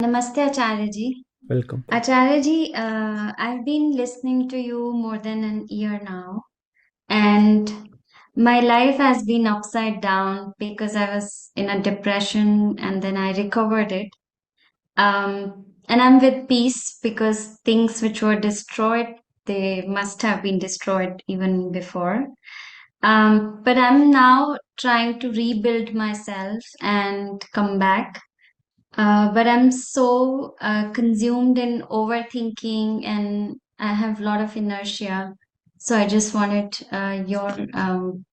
Namaste, Acharya ji. Welcome. Acharya ji, I've been listening to you more than an year now, and my life has been upside down because I was in a depression and then I recovered it. And I'm with peace because things which were destroyed, they must have been destroyed even before. But I'm now trying to rebuild myself and come back. But I'm so consumed in overthinking and I have a lot of inertia. So I just wanted your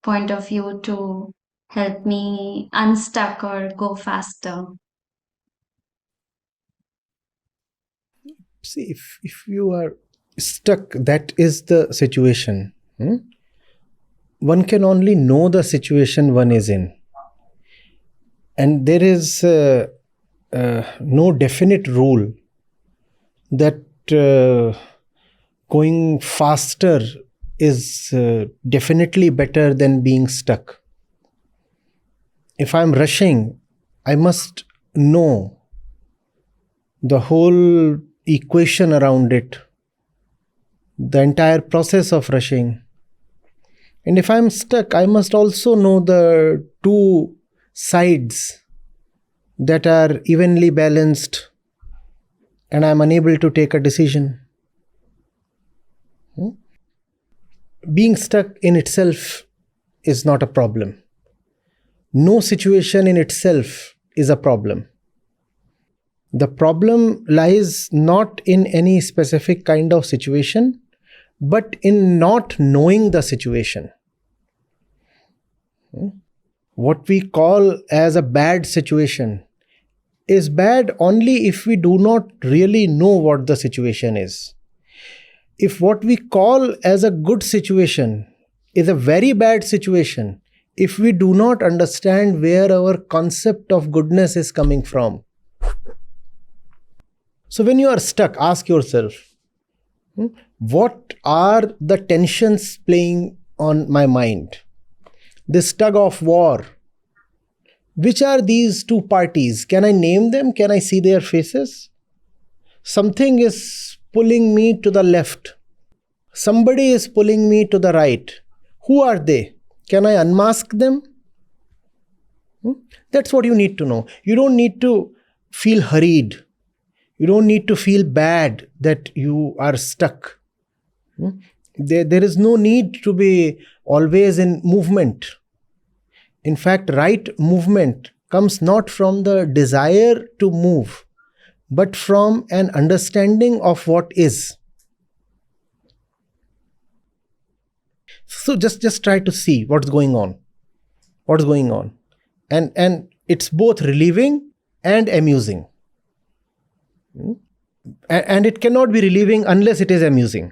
point of view to help me unstuck or go faster. See, if you are stuck, that is the situation. One can only know the situation one is in. And there is no definite rule that going faster is definitely better than being stuck. If I'm rushing, I must know the whole equation around it, the entire process of rushing. And if I'm stuck, I must also know the two sides that are evenly balanced and I'm unable to take a decision. Being stuck in itself is not a problem. No situation in itself is a problem. The problem lies not in any specific kind of situation, but in not knowing the situation. What we call as a bad situation is bad only if we do not really know what the situation is. If what we call as a good situation is a very bad situation, if we do not understand where our concept of goodness is coming from. So when you are stuck, ask yourself, what are the tensions playing on my mind? This tug of war. Which are these two parties? Can I name them? Can I see their faces? Something is pulling me to the left. Somebody is pulling me to the right. Who are they? Can I unmask them? That's what you need to know. You don't need to feel hurried. You don't need to feel bad that you are stuck. There is no need to be always in movement. In fact, right movement comes not from the desire to move, but from an understanding of what is. So just try to see what's going on. What's going on. And it's both relieving and amusing. And it cannot be relieving unless it is amusing.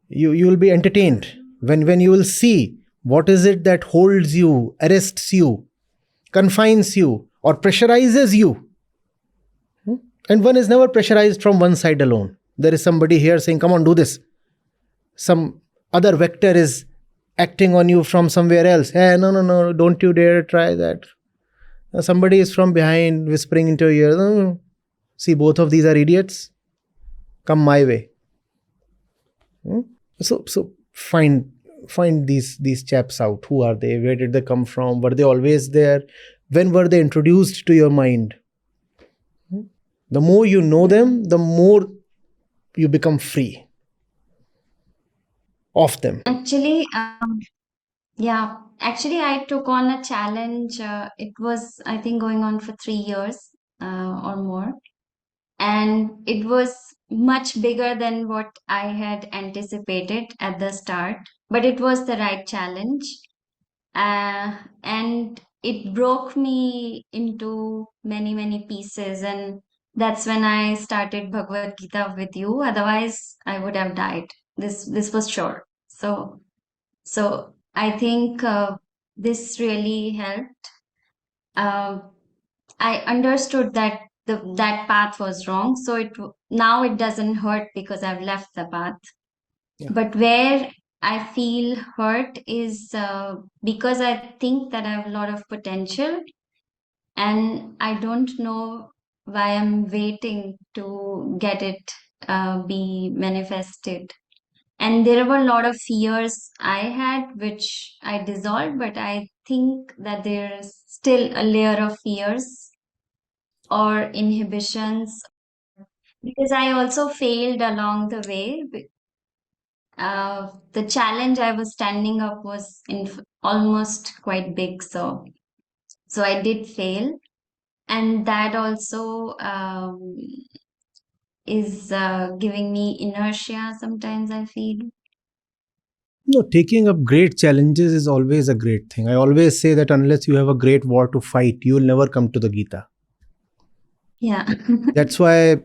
You will be entertained when you will see what is it that holds you, arrests you, confines you, or pressurizes you. And one is never pressurized from one side alone. There is somebody here saying, come on, do this. Some other vector is acting on you from somewhere else. Hey, no, don't you dare try that. Somebody is from behind whispering into your ear. No. See, both of these are idiots. Come my way. So find these chaps out. Who are they? Where did they come from? Were they always there? When were they introduced to your mind? The more you know them, the more you become free of them. Actually, I took on a challenge. It was, I think, going on for 3 years or more. And it was much bigger than what I had anticipated at the start, but it was the right challenge. And it broke me into many, many pieces. And that's when I started Bhagavad Gita with you. Otherwise, I would have died. This was sure. So I think this really helped. Uh, I understood that that path was wrong. So now it doesn't hurt because I've left the path. Yeah. But where I feel hurt is because I think that I have a lot of potential, and I don't know why I'm waiting to get it be manifested. And there were a lot of fears I had, which I dissolved, but I think that there's still a layer of fears or inhibitions because I also failed along the way. The challenge I was standing up was almost quite big, so I did fail, and that also is giving me inertia. Sometimes I feel, No, taking up great challenges is always a great thing. I always say that unless you have a great war to fight, you will never come to the Gita. yeah, That's why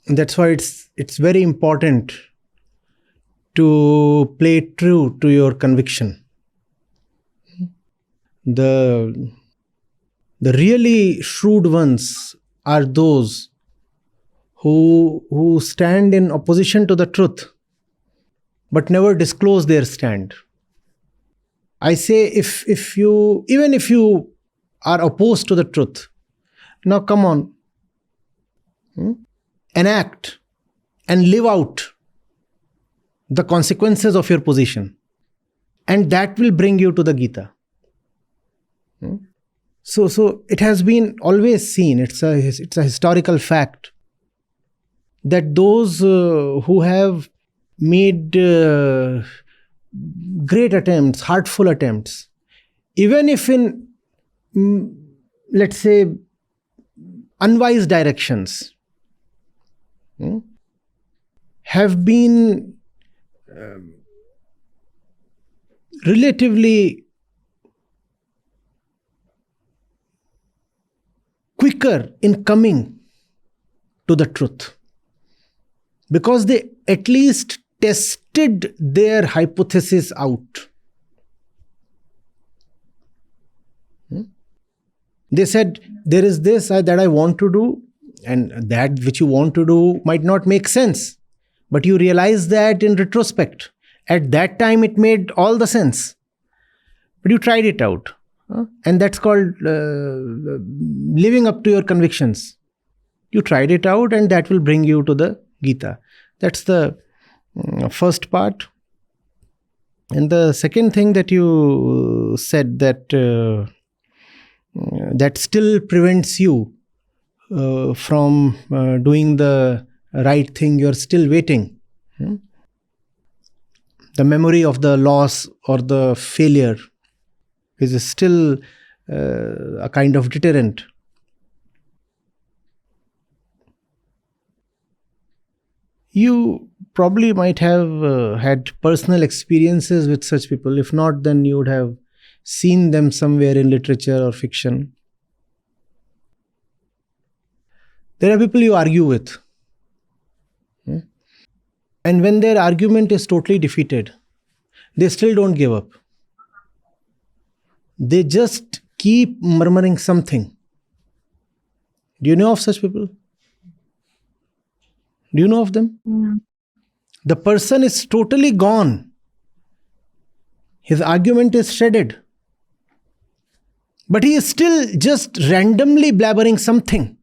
it's very important to play true to your conviction. The the really shrewd ones are those who stand in opposition to the truth but never disclose their stand. I say if you even if you are opposed to the truth, now come on, enact and live out the consequences of your position, and that will bring you to the Gita. So it has been always seen. It's a historical fact that those who have made great attempts, heartful attempts, even if in let's say unwise directions, have been relatively quicker in coming to the truth because they at least tested their hypothesis out. They said, there is this that I want to do, and that which you want to do might not make sense. But you realize that in retrospect. At that time, it made all the sense. But you tried it out. And that's called living up to your convictions. You tried it out, and that will bring you to the Gita. That's the first part. And the second thing that you said that that still prevents you from doing the right thing, you're still waiting. The memory of the loss or the failure is still a kind of deterrent. You probably might have had personal experiences with such people. If not, then you would have seen them somewhere in literature or fiction. There are people you argue with. And when their argument is totally defeated, they still don't give up. They just keep murmuring something. Do you know of such people? Do you know of them? yeah. The person is totally gone. His argument is shredded. But he is still just randomly blabbering something.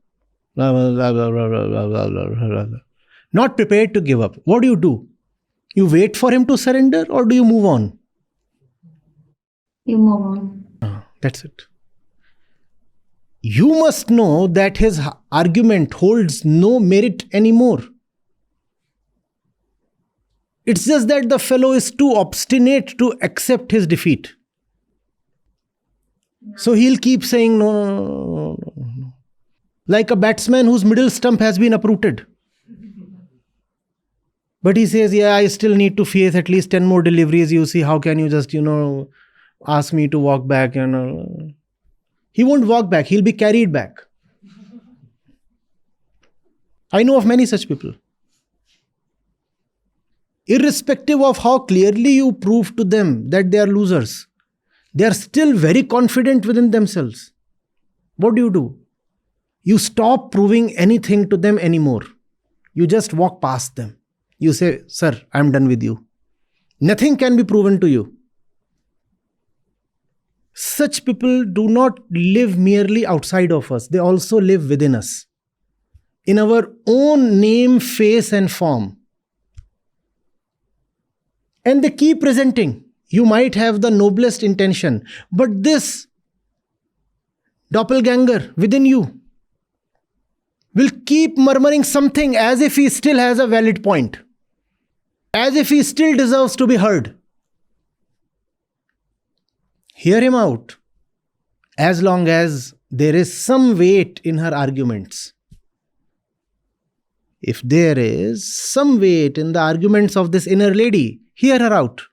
Not prepared to give up. What do? You wait for him to surrender, or do you move on? You move on. That's it. You must know that his argument holds no merit anymore. It's just that the fellow is too obstinate to accept his defeat. So he'll keep saying no. Like a batsman whose middle stump has been uprooted. But he says, yeah, I still need to face at least 10 more deliveries. You see, how can you just, ask me to walk back? He won't walk back. He'll be carried back. I know of many such people. Irrespective of how clearly you prove to them that they are losers, they are still very confident within themselves. What do? You stop proving anything to them anymore. You just walk past them. You say, sir, I'm done with you. Nothing can be proven to you. Such people do not live merely outside of us. They also live within us. in our own name, face, and form. And they keep presenting. You might have the noblest intention, but this doppelganger within you will keep murmuring something as if he still has a valid point, as if he still deserves to be heard. Hear him out, as long as there is some weight in her arguments. If there is some weight in the arguments of this inner lady, hear her out.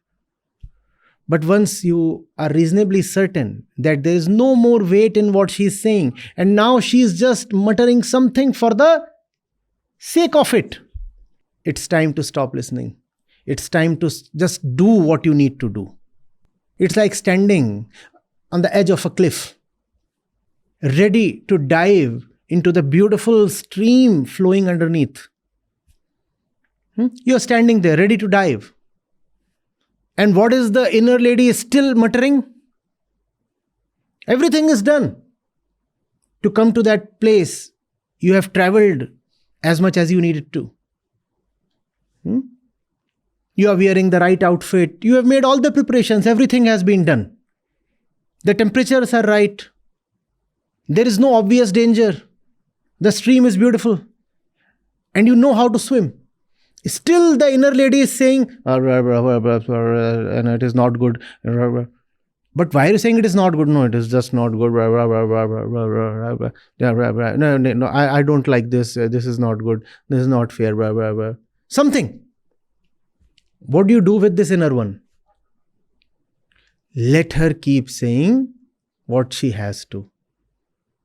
But once you are reasonably certain that there is no more weight in what she is saying, and now she is just muttering something for the sake of it, it's time to stop listening. It's time to just do what you need to do. It's like standing on the edge of a cliff, ready to dive into the beautiful stream flowing underneath. You're standing there, ready to dive. And what is the inner lady still muttering? Everything is done. To come to that place, you have traveled as much as you needed to. You are wearing the right outfit. You have made all the preparations. Everything has been done. The temperatures are right. There is no obvious danger. The stream is beautiful. And you know how to swim. Still the inner lady is saying, and it is not good. But why are you saying it is not good? No, it is just not good. No, I don't like this. This is not good. This is not fair. Something. What do you do with this inner one? Let her keep saying what she has to.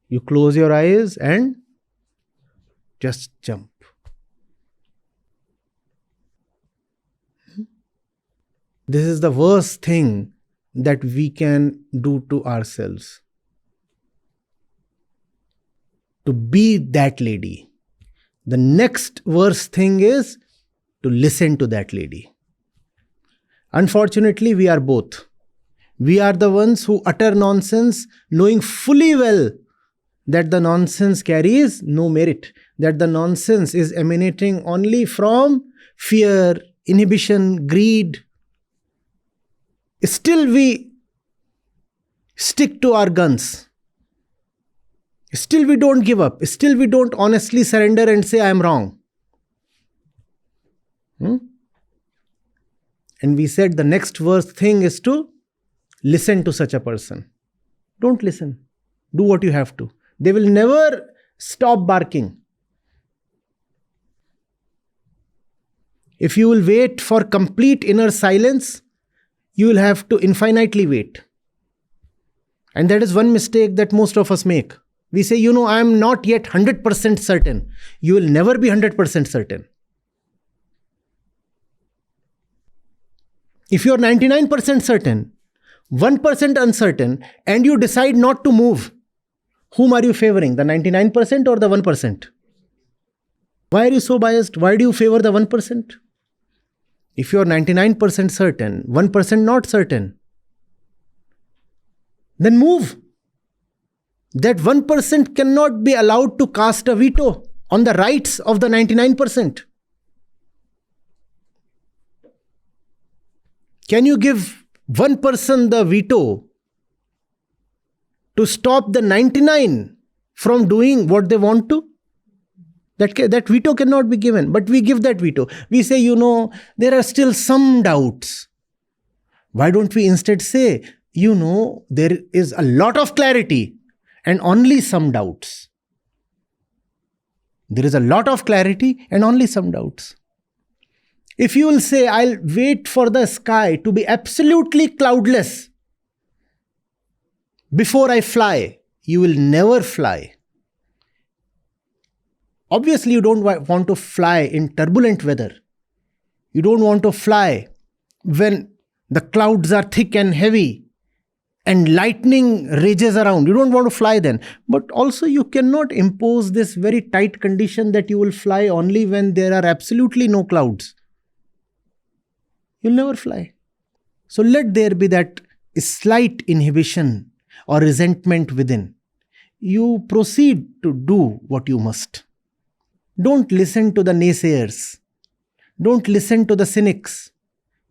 You close your eyes and just jump. This is the worst thing that we can do to ourselves. To be that lady. The next worst thing is to listen to that lady. Unfortunately, we are both. We are the ones who utter nonsense, knowing fully well that the nonsense carries no merit, that the nonsense is emanating only from fear, inhibition, greed. Still we stick to our guns. Still we don't give up. Still we don't honestly surrender and say, I am wrong. And we said the next worst thing is to listen to such a person. Don't listen. Do what you have to. They will never stop barking. If you will wait for complete inner silence, you will have to infinitely wait. And that is one mistake that most of us make. We say, I am not yet 100% certain. You will never be 100% certain. If you are 99% certain, 1% uncertain, and you decide not to move, whom are you favoring? The 99% or the 1%? Why are you so biased? Why do you favor the 1%? If you are 99% certain, 1% not certain, then move. That 1% cannot be allowed to cast a veto on the rights of the 99%. Can you give one person the veto to stop the 99 from doing what they want to? That veto cannot be given, but we give that veto. We say, there are still some doubts. Why don't we instead say, there is a lot of clarity and only some doubts. There is a lot of clarity and only some doubts. If you will say, I'll wait for the sky to be absolutely cloudless before I fly, you will never fly. Obviously, you don't want to fly in turbulent weather. You don't want to fly when the clouds are thick and heavy and lightning rages around. You don't want to fly then. But also, you cannot impose this very tight condition that you will fly only when there are absolutely no clouds. You'll never fly. So let there be that slight inhibition or resentment within. You proceed to do what you must. Don't listen to the naysayers. Don't listen to the cynics,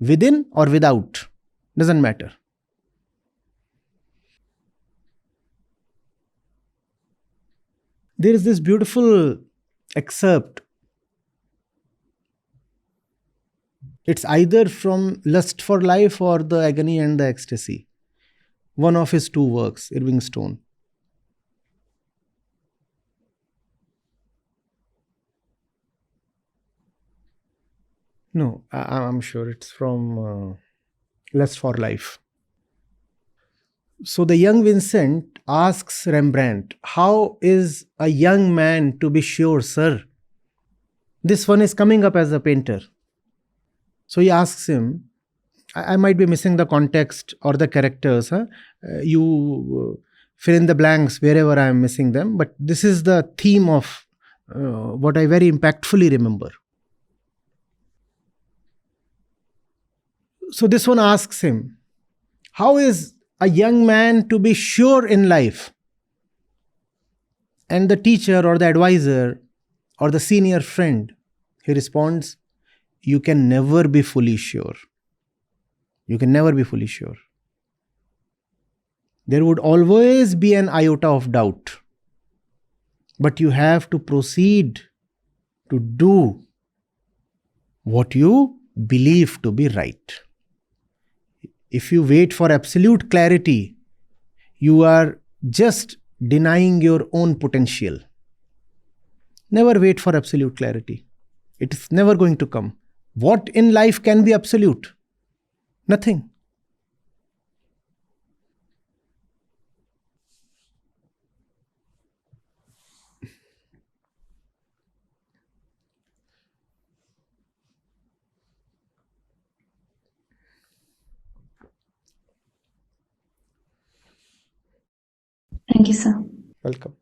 within or without. Doesn't matter. There is this beautiful excerpt. It's either from Lust for Life or The Agony and the Ecstasy. One of his two works, Irving Stone. No, I'm sure it's from Lust for Life. So the young Vincent asks Rembrandt, "How is a young man to be sure, sir?" This one is coming up as a painter. So he asks him, I might be missing the context or the characters. Huh? You fill in the blanks wherever I am missing them. But this is the theme of what I very impactfully remember. So this one asks him, how is a young man to be sure in life? And the teacher or the advisor or the senior friend, he responds, you can never be fully sure. You can never be fully sure. There would always be an iota of doubt. But you have to proceed to do what you believe to be right. If you wait for absolute clarity, you are just denying your own potential. Never wait for absolute clarity. It is never going to come. What in life can be absolute? Nothing. Thank you, sir. Welcome.